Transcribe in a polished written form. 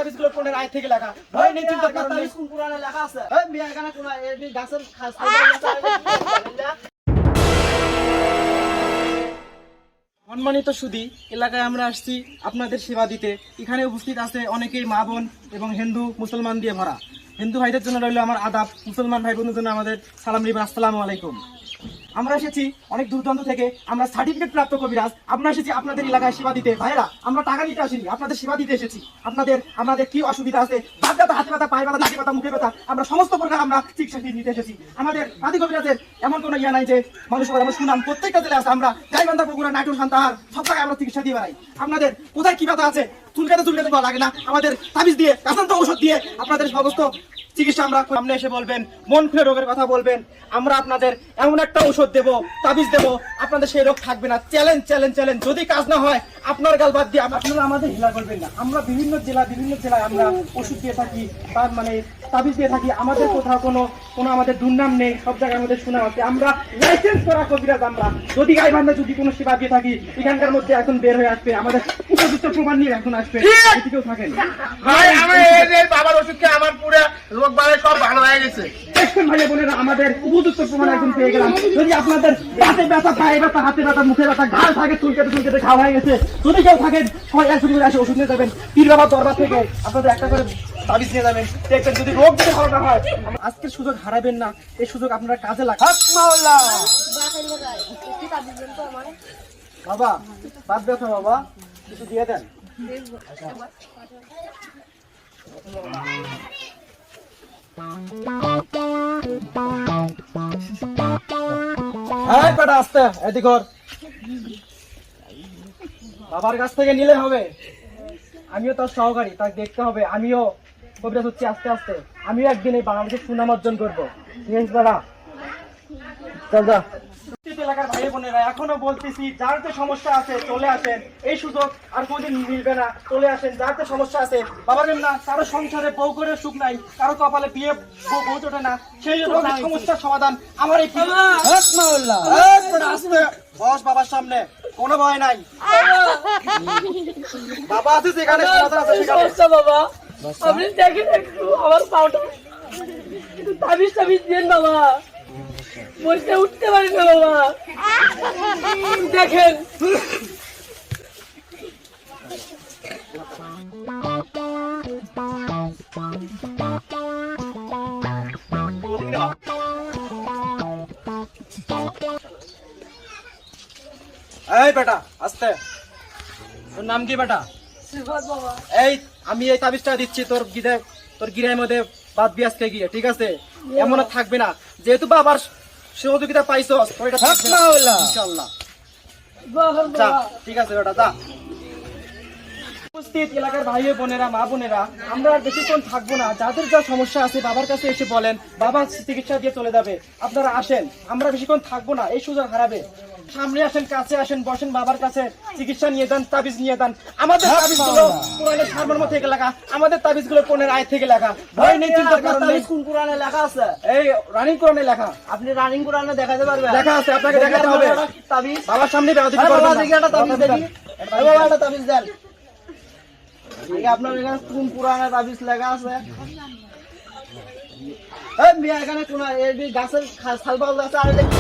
তাবিজগুলো কোনের আয় থেকে লেখা। ভয় নেই, চিন্তার কারণ নেই। কোন পুরাণে লেখা আছে? এই মিয়া এখানে কোন এই গাছের খাস সম্মানিত সুধী, এলাকায় আমরা আসছি আপনাদের সেবা দিতে। এখানে উপস্থিত আছে অনেকেই মা বোন এবং হিন্দু মুসলমান দিয়ে ভরা। হিন্দু ভাইদের জন্য রইল আমার আদাব, মুসলমান ভাই বোনদের জন্য আমাদের সালাম রিবা, আসসালামু আলাইকুম। আমরা এসেছি অনেক দূরদূরান্ত থেকে, আমরা সার্টিফিকেট প্রাপ্ত কবিরাজ। আমরা এসেছি আপনাদের এলাকায় সেবা দিতে। ভাইরা, আমরা টাকা নিতে আসিনি, আপনাদের সেবা দিতে এসেছি। আমাদের কি অসুবিধা আছে, বাদ ব্যথা, হাতে ব্যথা, পায়ে ব্যথা, নাকে ব্যথা, মুখে ব্যথা, আমরা সমস্ত প্রকার আমরা চিকিৎসা নিতে এসেছি। আমাদের আদি কবিরাজের এমন কোনো ইয়া নাই যে মানুষের আমরা শুনাম, প্রত্যেকটা জেলায় আছে। আমরা গাইবান্ধা, বগুড়া, নাটোর, সান্তাহার সব জায়গায় আমরা চিকিৎসা দিয়ে বেড়াই। আপনাদের কোথায় কি ব্যথা আছে চুলকাতে পাওয়া লাগে না, আমাদের তাবিজ দিয়ে, কাসান্ত ঔষধ দিয়ে আপনাদের সমস্ত চিকিৎসা আমরা সামনে এসে বলবেন, মন খুলে রোগের কথা বলবেন, আমরা আপনাদের এমন একটা ঔষধ দেবো, তাবিজ দেবো, আপনাদের সেই রোগ থাকবে না। চ্যালেঞ্জ। যদি কাজ না হয় আপনার গাল বাদ দিয়ে আপনারা আমাদের হিলা করবেন না। আমরা বিভিন্ন জেলায় আমরা ওষুধ দিয়ে থাকি, তার মানে তাবিজ দিয়ে থাকি। আমাদের কোথাও কোনো আমাদের দুর্নাম নেই, সব জায়গায় আমাদের সুনাম আছে। আমরা লাইসেন্স করা কবিরাজ। আমরা যদি গাইবান্ধা যদি কোনো সেবা দিয়ে থাকি, এখানকার মধ্যে এখন বের হয়ে আসবে, আমাদের উপযুক্ত প্রমাণ নিয়ে এখন আসবে। এদিকেও থাকেন ভাই, আমি এই বাবার ওষুধকে আমার পুরো রোগ বাড়ে সব ভালো হয়ে গেছে। দেখছেন ভাই বোনেরা, আমাদের উপযুক্ত প্রমাণ একদম পেয়ে গেলাম। যদি আপনাদের হাতে ব্যথা, পায়ে ব্যথা, হাতে ব্যথা, মুখে ব্যথা, ঘাড় থাকে, চুলকেতে খাওয়া হয়ে গেছে, যদি কেউ থাকেন সবাই একসাথে করে এসে ওষুধ নিয়ে যাবেন। পীর বাবার দরবার থেকে আপনাদের একটা করে তাবিজ নিয়ে যাবেন, দেখবেন যদি রোগ যদি ভালো না হয়। আজকের সুযোগ হারাবেন না, এই সুযোগ আপনারা কাজে লাগান। বাবা, বাদ ব্যথা বাবা, কিছু দিয়ে দেন। আস্তে এদিক কর। বাবার কাছ থেকে নিলে হবে, আমিও তার সহকারী, তাকে দেখতে হবে। আমিও কবিরাজ হচ্ছি আস্তে আস্তে, আমিও একদিন এই বাংলাদেশের সুনাম অর্জন করবো। ঠিক আছে দাদা, চল যা। এলাকার ভাই বোনেরা, এখনো বলতেছি, যার যে সমস্যা আছে চলে আসেন। এই সুযোগ আর কোনদিন মিলবে না, চলে আসেন। যার যে সমস্যা আছে, বাবার না, কারো সংসারে বউ করে সুখ নাই, কারো কপালে বিয়ে বউ চটে না, সেই সমস্যার সমাধান আমার এই বস। বাবার সামনে কোনো ভয় নাই, বাবা আছে যেখানে সমাধান আছে সেখানে। বাবা, আপনি দেখেন একটু আমার পাউটা তাবিজ দিয়ে বাবা, বসে উঠতে পারি না বাবা, দেখেন। এই বেটা আস্তে, তোর নাম কি বেটা? এই আমি এই তাবিজটা দিচ্ছি তোর গিরার মধ্যে বাদ দিয়ে আজকে গিয়ে, ঠিক আছে? এমন আর থাকবে না, যেহেতু বাবার সহযোগিতা পাইছো, ইনশাআল্লাহ। ঠিক আছে বেটা, যা। উপস্থিত এলাকার ভাই বোনেরা, মা বোনেরা, আমরা আর বেশিক্ষণ থাকবো না। যাদের যা সমস্যা আছে বাবার কাছে এসে বলেন, বাবা চিকিৎসা দিয়ে চলে যাবে। আপনারা আসেন, আমরা বেশিক্ষণ থাকবো না, এই সুযোগ হারাবে। সামনে আসেন, কাছে আসেন, বসেন, বাবার কাছে চিকিৎসা নিয়ে যান, তাবিজ নিয়ে যান। আমাদের তাবিজগুলো পুরাণের সারমর্ম থেকে লেখা, আমাদের তাবিজগুলো কোনের আয় থেকে লেখা। ভয় নেই, চিন্তার কারণ নেই। কোন পুরাণে লেখা আছে? এই রানিং কোরআনে লেখা। আপনি রানিং পুরাণে দেখাতে পারবেন? লেখা আছে, আপনাকে দেখাতে হবে। তাবিজ বাবার সামনে বাবা দেখি একটা তাবিজ দেখি। বাবা একটা তাবিজ দেন। আপনার এখানে কোন পুরাণে তাবিজ লেখা আছে? এই মিয়া এখানে কোন এই গাছের ছালপাল আছে, আর এটা কি?